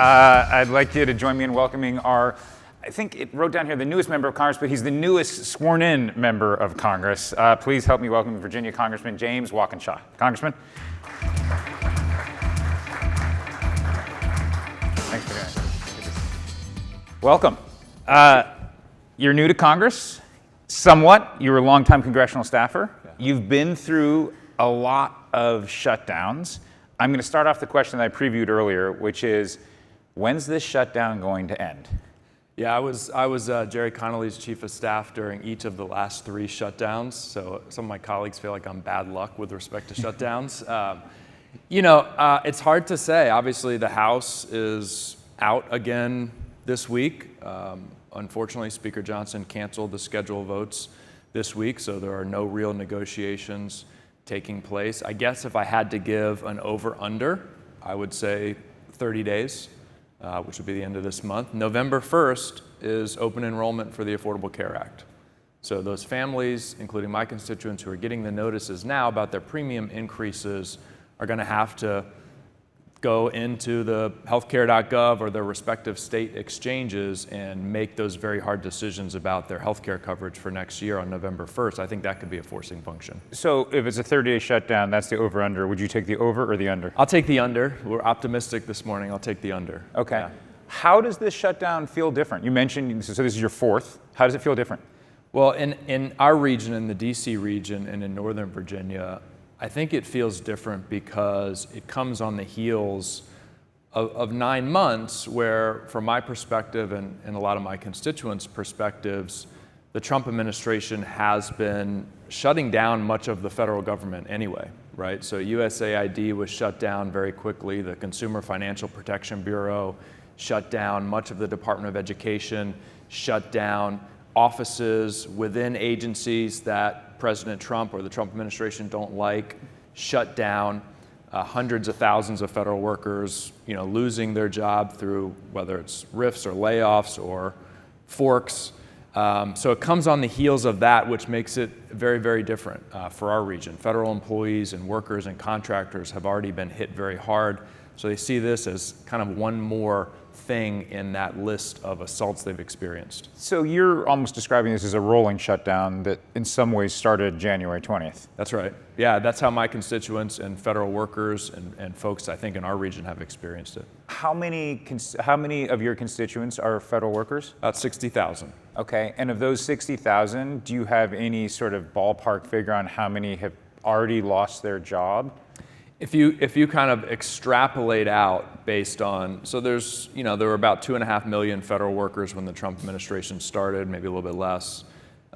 I'd like you to join me in welcoming our, I think it wrote down here, the newest member of Congress, but he's the newest sworn-in member of Congress. Please help me welcome Virginia Congressman James Walkinshaw. Congressman. Thanks for doing it. Welcome. You're new to Congress, somewhat. You were a longtime congressional staffer. Yeah. You've been through a lot of shutdowns. I'm going to start off the question that I previewed earlier, which is, when's this shutdown going to end? Yeah, I was Jerry Connolly's chief of staff during each of the last 3 shutdowns, so some of my colleagues feel like I'm bad luck with respect to shutdowns. It's hard to say. Obviously, the House is out again this week. Unfortunately, Speaker Johnson canceled the scheduled votes this week, so there are no real negotiations taking place. I guess if I had to give an over-under, I would say 30 days. Which would be the end of this month. November 1st is open enrollment for the Affordable Care Act. So those families, including my constituents who are getting the notices now about their premium increases, are going to have to go into the healthcare.gov or their respective state exchanges and make those very hard decisions about their healthcare coverage for next year on November 1st. I think that could be a forcing function. So if it's a 30-day shutdown, that's the over-under. Would you take the over or the under? I'll take the under. We're optimistic this morning. I'll take the under. Okay. Yeah. How does this shutdown feel different? You mentioned, so this is your 4th. How does it feel different? Well, in our region, in the DC region and in Northern Virginia, I think it feels different because it comes on the heels of 9 months where, from my perspective and a lot of my constituents' perspectives, the Trump administration has been shutting down much of the federal government anyway, right? So USAID was shut down very quickly. The Consumer Financial Protection Bureau shut down. Much of the Department of Education shut down. Offices within agencies that President Trump or the Trump administration don't like shut down. Hundreds of thousands of federal workers, losing their job through whether it's RIFs or layoffs or forks. So it comes on the heels of that, which makes it very, very different for our region. Federal employees and workers and contractors have already been hit very hard. So they see this as kind of one more thing in that list of assaults they've experienced. So you're almost describing this as a rolling shutdown that in some ways started January 20th. That's right. Yeah, that's how my constituents and federal workers and folks, I think, in our region have experienced it. How many of your constituents are federal workers? About 60,000. Okay, and of those 60,000, do you have any sort of ballpark figure on how many have already lost their job? If you kind of extrapolate out based on, so there's, there were about 2.5 million federal workers when the Trump administration started, maybe a little bit less.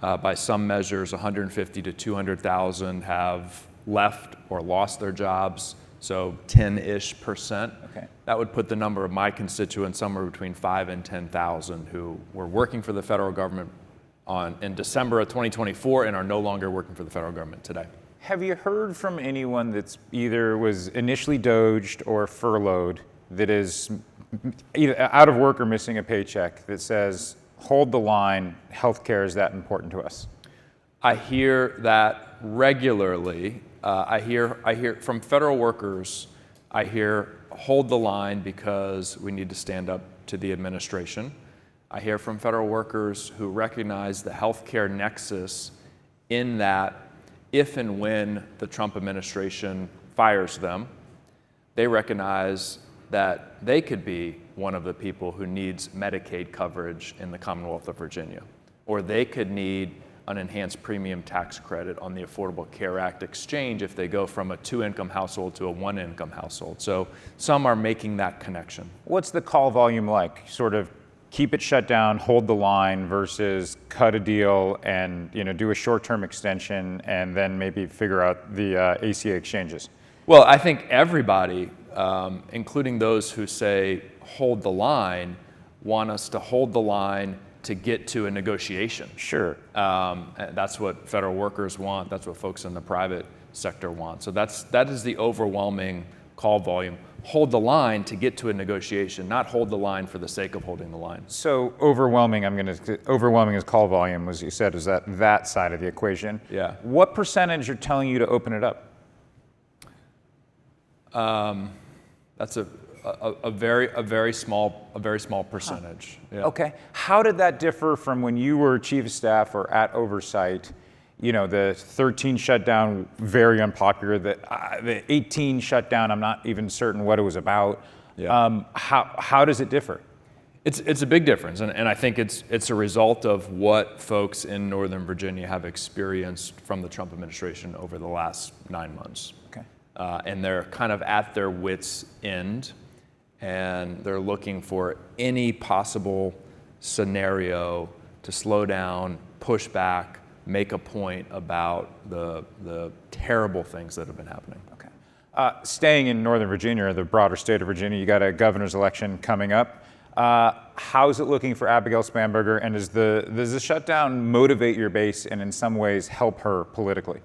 By some measures, 150 to 200,000 have left or lost their jobs, so 10-ish%. Okay. That would put the number of my constituents somewhere between 5,000 and 10,000 who were working for the federal government in December of 2024 and are no longer working for the federal government today. Have you heard from anyone that's either was initially doged or furloughed that is either out of work or missing a paycheck that says, hold the line, healthcare is that important to us? I hear that regularly. I hear from federal workers, I hear hold the line because we need to stand up to the administration. I hear from federal workers who recognize the healthcare nexus in that if and when the Trump administration fires them, they recognize that they could be one of the people who needs Medicaid coverage in the Commonwealth of Virginia, or they could need an enhanced premium tax credit on the Affordable Care Act exchange if they go from a 2-income household to a 1-income household. So some are making that connection. What's the call volume like? Sort of keep it shut down, hold the line versus cut a deal and do a short-term extension and then maybe figure out the ACA exchanges? Well, I think everybody, including those who say hold the line, want us to hold the line to get to a negotiation. Sure. That's what federal workers want. That's what folks in the private sector want. So that is the overwhelming call volume. Hold the line to get to a negotiation, not hold the line for the sake of holding the line. So overwhelming is call volume, as you said, is that side of the equation. Yeah. What percentage are telling you to open it up? That's a a very small percentage. Yeah. Okay. How did that differ from when you were chief of staff or at oversight? You know, the 13 shutdown, very unpopular. The 18 shutdown, I'm not even certain what it was about. Yeah. How does it differ? It's a big difference, and I think it's a result of what folks in Northern Virginia have experienced from the Trump administration over the last 9 months. Okay. And they're kind of at their wits' end, and they're looking for any possible scenario to slow down, push back, make a point about the terrible things that have been happening. Okay. Staying in Northern Virginia, or the broader state of Virginia, you got a governor's election coming up. How's it looking for Abigail Spanberger, and does the shutdown motivate your base and in some ways help her politically?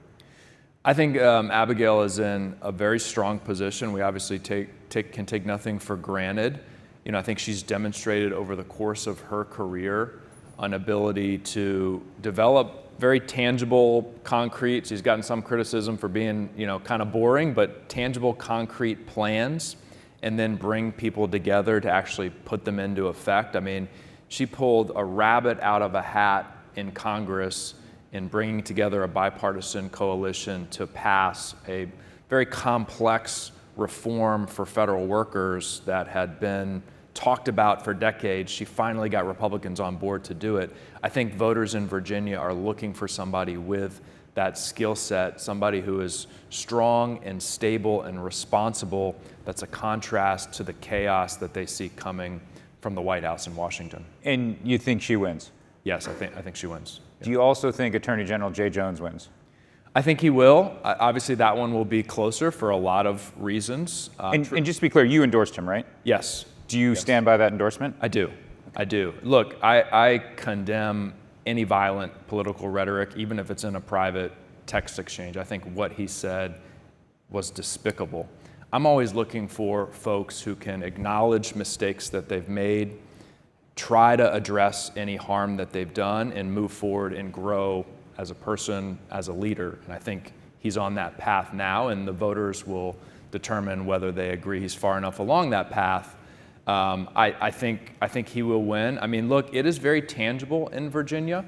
I think Abigail is in a very strong position. We obviously can take nothing for granted. You know, I think she's demonstrated over the course of her career an ability to develop very tangible, concrete. She's gotten some criticism for being, you know, kind of boring, but tangible, concrete plans, and then bring people together to actually put them into effect. I mean, she pulled a rabbit out of a hat in Congress in bringing together a bipartisan coalition to pass a very complex reform for federal workers that had been talked about for decades. She finally got Republicans on board to do it. I think voters in Virginia are looking for somebody with that skill set, somebody who is strong and stable and responsible. That's a contrast to the chaos that they see coming from the White House in Washington. And you think she wins? Yes, I think she wins. Do you also think Attorney General Jay Jones wins? I think he will. Obviously, that one will be closer for a lot of reasons. And just to be clear, you endorsed him, right? Yes. Do you stand by that endorsement? I do. I do. Look, I condemn any violent political rhetoric, even if it's in a private text exchange. I think what he said was despicable. I'm always looking for folks who can acknowledge mistakes that they've made, try to address any harm that they've done, and move forward and grow as a person, as a leader. And I think he's on that path now, and the voters will determine whether they agree he's far enough along that path. I think he will win. I mean, look, it is very tangible in Virginia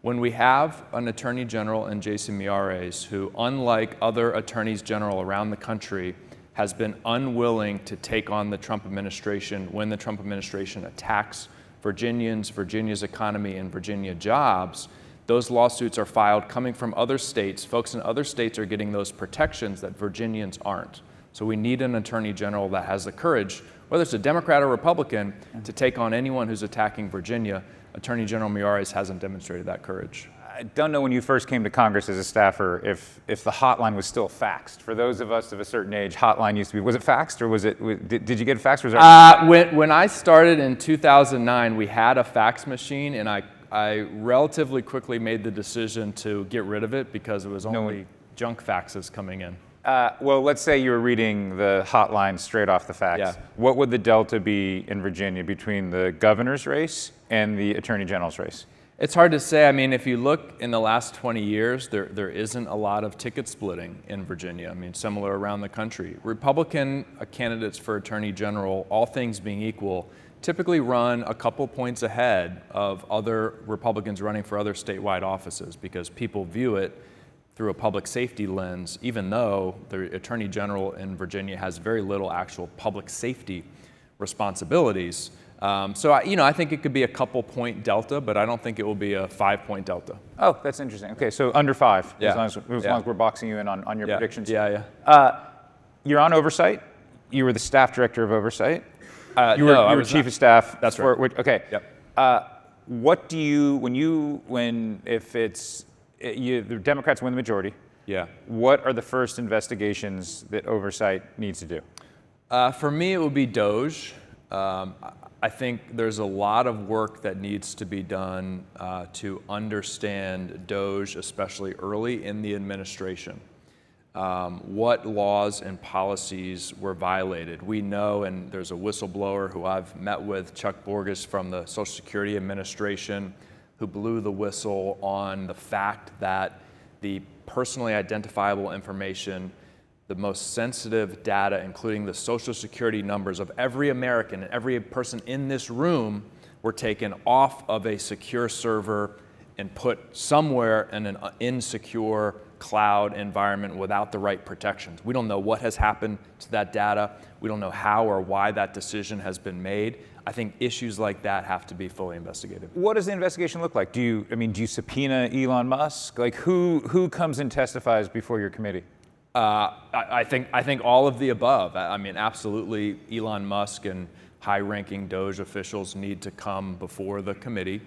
when we have an Attorney General in Jason Miyares who, unlike other attorneys general around the country, has been unwilling to take on the Trump administration when the Trump administration attacks Virginians, Virginia's economy, and Virginia jobs. Those lawsuits are filed coming from other states. Folks in other states are getting those protections that Virginians aren't. So we need an Attorney General that has the courage, whether it's a Democrat or Republican, to take on anyone who's attacking Virginia. Attorney General Miyares hasn't demonstrated that courage. I don't know when you first came to Congress as a staffer if the hotline was still faxed. For those of us of a certain age, hotline used to be, was it faxed or was it, did you get faxed? Or was there... When I started in 2009, we had a fax machine, and I relatively quickly made the decision to get rid of it because it was only junk faxes coming in. Well, let's say you were reading the hotline straight off the fax. Yeah. What would the delta be in Virginia between the governor's race and the attorney general's race? It's hard to say. I mean, if you look in the last 20 years, there isn't a lot of ticket splitting in Virginia. I mean, similar around the country. Republican candidates for attorney general, all things being equal, typically run a couple points ahead of other Republicans running for other statewide offices because people view it through a public safety lens, even though the Attorney General in Virginia has very little actual public safety responsibilities. I think it could be a couple point delta, but I don't think it will be a 5-point delta. Oh, that's interesting. Okay, so under 5, Yeah. as long as we're boxing you in on your predictions. Yeah. You're on oversight. You were the staff director of oversight. You No, I were was chief not. of staff. That's right. Okay. Yep. What do you, if it's, the Democrats win the majority, Yeah. what are the first investigations that oversight needs to do? For me, it would be DOJ. I think there's a lot of work that needs to be done to understand DOJ, especially early in the administration. What laws and policies were violated. We know, and there's a whistleblower who I've met with, Chuck Borges from the Social Security Administration, who blew the whistle on the fact that the personally identifiable information the most sensitive data, including the Social Security numbers of every American and every person in this room, were taken off of a secure server and put somewhere in an insecure cloud environment without the right protections. We don't know what has happened to that data. We don't know how or why that decision has been made. I think issues like that have to be fully investigated. What does the investigation look like? Do you subpoena Elon Musk? Like who comes and testifies before your committee? I think all of the above. I mean, absolutely, Elon Musk and high-ranking DOJ officials need to come before the committee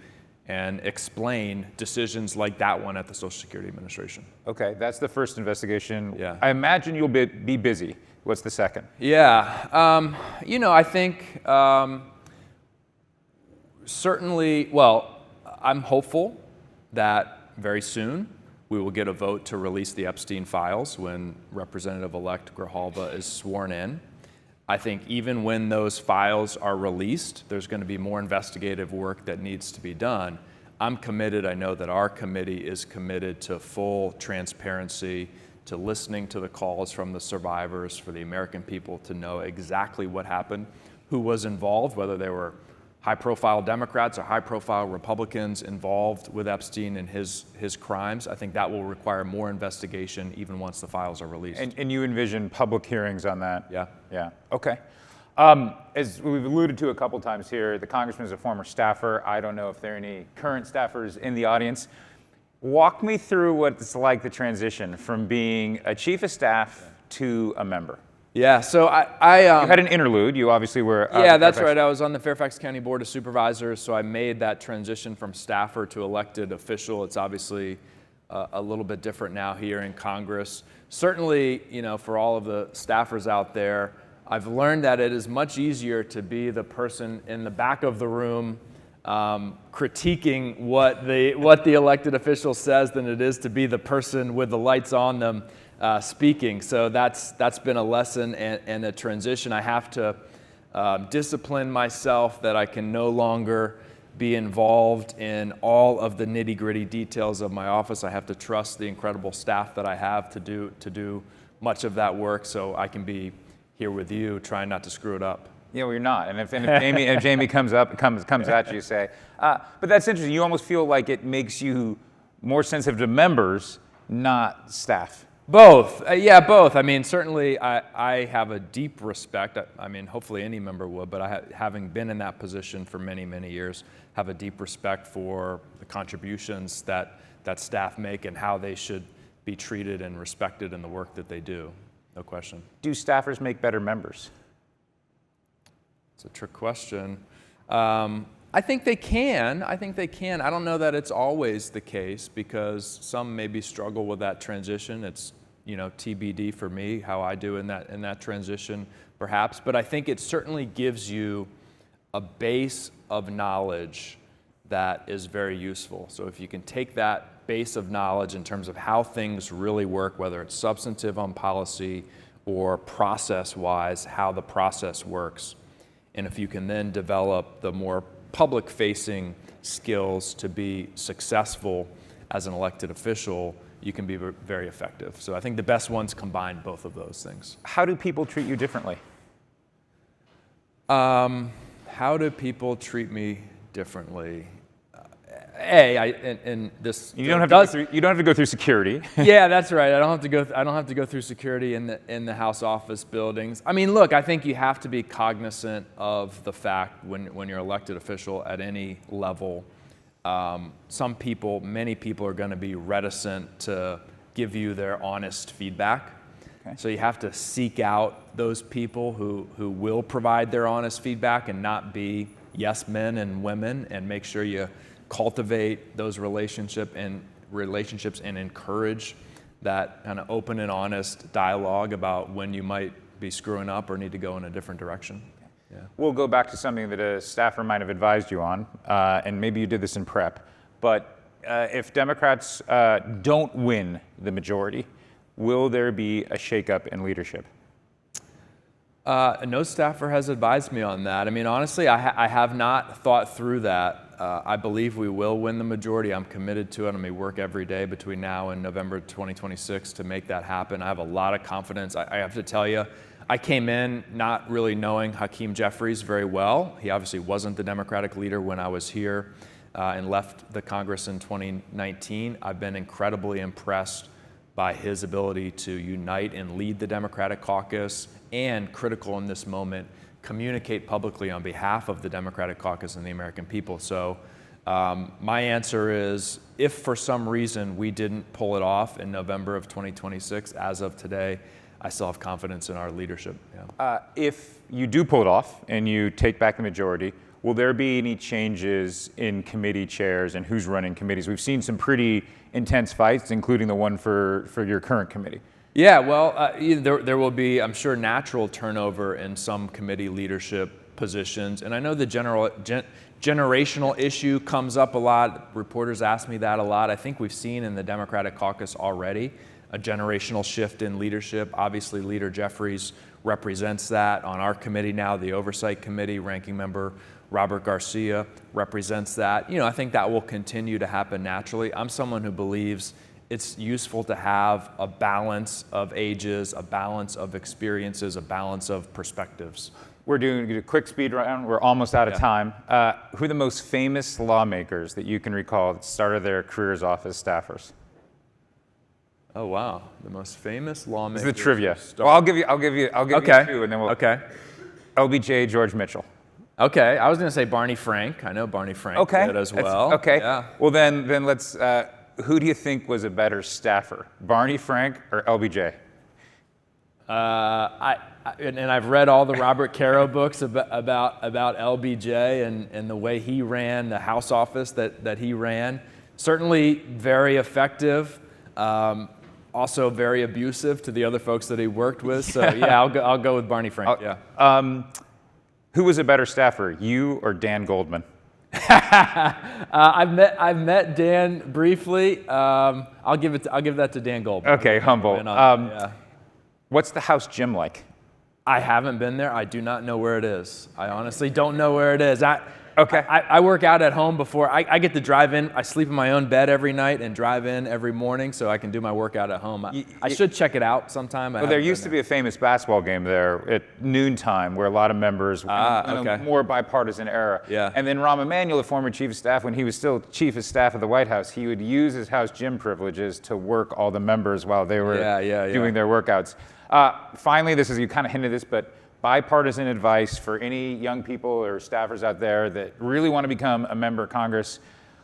and explain decisions like that one at the Social Security Administration. Okay, that's the first investigation. Yeah. I imagine you'll be busy. What's the second? Yeah, I think certainly, well, I'm hopeful that very soon we will get a vote to release the Epstein files when Representative-elect Grijalva is sworn in. I think even when those files are released, there's going to be more investigative work that needs to be done. I'm committed, I know that our committee is committed to full transparency, to listening to the calls from the survivors, for the American people to know exactly what happened, who was involved, whether they were high-profile Democrats or high-profile Republicans involved with Epstein and his crimes. I think that will require more investigation even once the files are released. And you envision public hearings on that? Yeah. Yeah, okay. As we've alluded to a couple times here, the congressman is a former staffer. I don't know if there are any current staffers in the audience. Walk me through what it's like, the transition from being a chief of staff to a member. Yeah, so you had an interlude. You obviously were. Yeah, that's right. I was on the Fairfax County Board of Supervisors, so I made that transition from staffer to elected official. It's obviously a little bit different now here in Congress. Certainly, for all of the staffers out there, I've learned that it is much easier to be the person in the back of the room critiquing what the elected official says than it is to be the person with the lights on them speaking. So that's been a lesson and a transition. I have to discipline myself that I can no longer be involved in all of the nitty-gritty details of my office. I have to trust the incredible staff that I have to do much of that work, so I can be here with you trying not to screw it up. Yeah, well, you're not. And if Jamie comes at you, say, but that's interesting. You almost feel like it makes you more sensitive to members, not staff. Both. Yeah, both. I mean, certainly I have a deep respect. I mean, hopefully any member would, but having been in that position for many, many years, have a deep respect for the contributions that staff make and how they should be treated and respected in the work that they do. No question. Do staffers make better members? It's a trick question. I think they can. I don't know that it's always the case because some maybe struggle with that transition. It's TBD for me how I do in that transition, perhaps. But I think it certainly gives you a base of knowledge that is very useful. So if you can take that base of knowledge in terms of how things really work, whether it's substantive on policy or process-wise, how the process works, and if you can then develop the more public-facing skills to be successful as an elected official, you can be very effective. So I think the best ones combine both of those things. How do people treat you differently? How do people treat me differently? You don't have to go through security. Yeah, that's right. I don't have to go through security in the House office buildings. I mean, look, I think you have to be cognizant of the fact when you're elected official at any level, many people are going to be reticent to give you their honest feedback. Okay. So you have to seek out those people who will provide their honest feedback and not be yes men and women, and make sure you cultivate those relationships and encourage that kind of open and honest dialogue about when you might be screwing up or need to go in a different direction. Yeah. We'll go back to something that a staffer might have advised you on, and maybe you did this in prep, but if Democrats don't win the majority, will there be a shakeup in leadership? No staffer has advised me on that. I mean, honestly, I have not thought through that. I believe we will win the majority. I'm committed to it. I'm going to work every day between now and November 2026 to make that happen. I have a lot of confidence. I have to tell you, I came in not really knowing Hakeem Jeffries very well. He obviously wasn't the Democratic leader when I was here and left the Congress in 2019. I've been incredibly impressed by his ability to unite and lead the Democratic caucus, and critical in this moment, communicate publicly on behalf of the Democratic caucus and the American people. So my answer is, if for some reason we didn't pull it off in November of 2026, as of today, I still have confidence in our leadership. Yeah. If you do pull it off and you take back the majority, will there be any changes in committee chairs and who's running committees? We've seen some pretty intense fights, including the one for your current committee. Yeah, well, there will be, I'm sure, natural turnover in some committee leadership positions. And I know the generational issue comes up a lot. Reporters ask me that a lot. I think we've seen in the Democratic caucus already a generational shift in leadership. Obviously, Leader Jeffries represents that. On our committee now, the Oversight Committee, Ranking Member Robert Garcia represents that. I think that will continue to happen naturally. I'm someone who believes it's useful to have a balance of ages, a balance of experiences, a balance of perspectives. We're doing a quick speed round. We're almost out of time. Who are the most famous lawmakers that you can recall that started their careers off as staffers? Oh wow, the most famous lawmakers. This is the trivia. Well, I'll give you two, and then we'll. Okay. LBJ, George Mitchell. Okay, I was going to say Barney Frank. I know Barney Frank did as well. Okay. Yeah. Well, then let's. Who do you think was a better staffer, Barney Frank or LBJ? And I've read all the Robert Caro books about LBJ and the way he ran the House office that he ran. Certainly very effective. Also very abusive to the other folks that he worked with. So yeah, I'll go with Barney Frank. Yeah. Who was a better staffer, you or Dan Goldman? I've met Dan briefly. I'll give that to Dan Goldman. Okay, humble. Yeah. What's the house gym like? I haven't been there. I do not know where it is. I honestly don't know where it is. Okay. I work out at home before. I get to drive in. I sleep in my own bed every night and drive in every morning so I can do my workout at home. I should check it out sometime. Well, there used to be a famous basketball game there at noontime where a lot of members, in a more bipartisan era. Yeah. And then Rahm Emanuel, the former chief of staff, when he was still chief of staff of the White House, he would use his house gym privileges to work all the members while they were doing their workouts. Finally, you kind of hinted this, but bipartisan advice for any young people or staffers out there that really want to become a member of Congress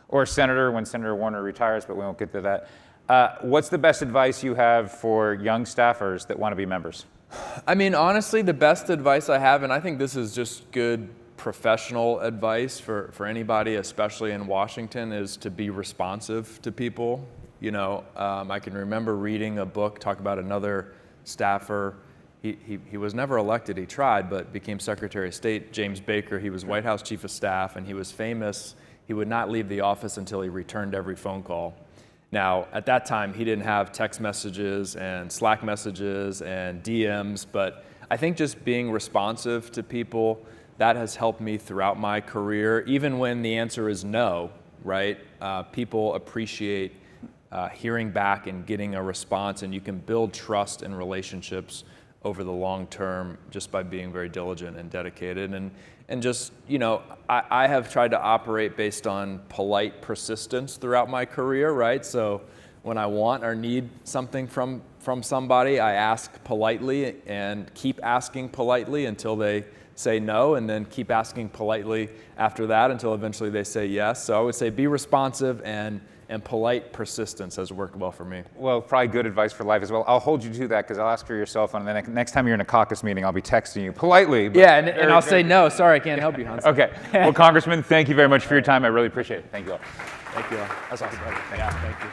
or a senator when Senator Warner retires, but we won't get to that. What's the best advice you have for young staffers that want to be members? I mean, honestly, the best advice I have, and I think this is just good professional advice for anybody, especially in Washington, is to be responsive to people. I can remember reading a book talk about another staffer. He was never elected, he tried, but became Secretary of State, James Baker. He was White House Chief of Staff, and he was famous. He would not leave the office until he returned every phone call. Now, at that time, he didn't have text messages and Slack messages and DMs, but I think just being responsive to people, that has helped me throughout my career, even when the answer is no, right? People appreciate hearing back and getting a response, and you can build trust and relationships over the long term just by being very diligent and dedicated. And just, I have tried to operate based on polite persistence throughout my career, right? So when I want or need something from somebody, I ask politely and keep asking politely until they say no, and then keep asking politely after that until eventually they say yes. So I would say be responsive, and polite persistence has worked well for me. Well, probably good advice for life as well. I'll hold you to that because I'll ask for your cell phone, and then next time you're in a caucus meeting, I'll be texting you politely. Yeah, and I'll say no. Sorry, I can't help you, Hans. Okay. Well, Congressman, thank you very much for your time. I really appreciate it. Thank you all. Thank you all. That's awesome. Thank you.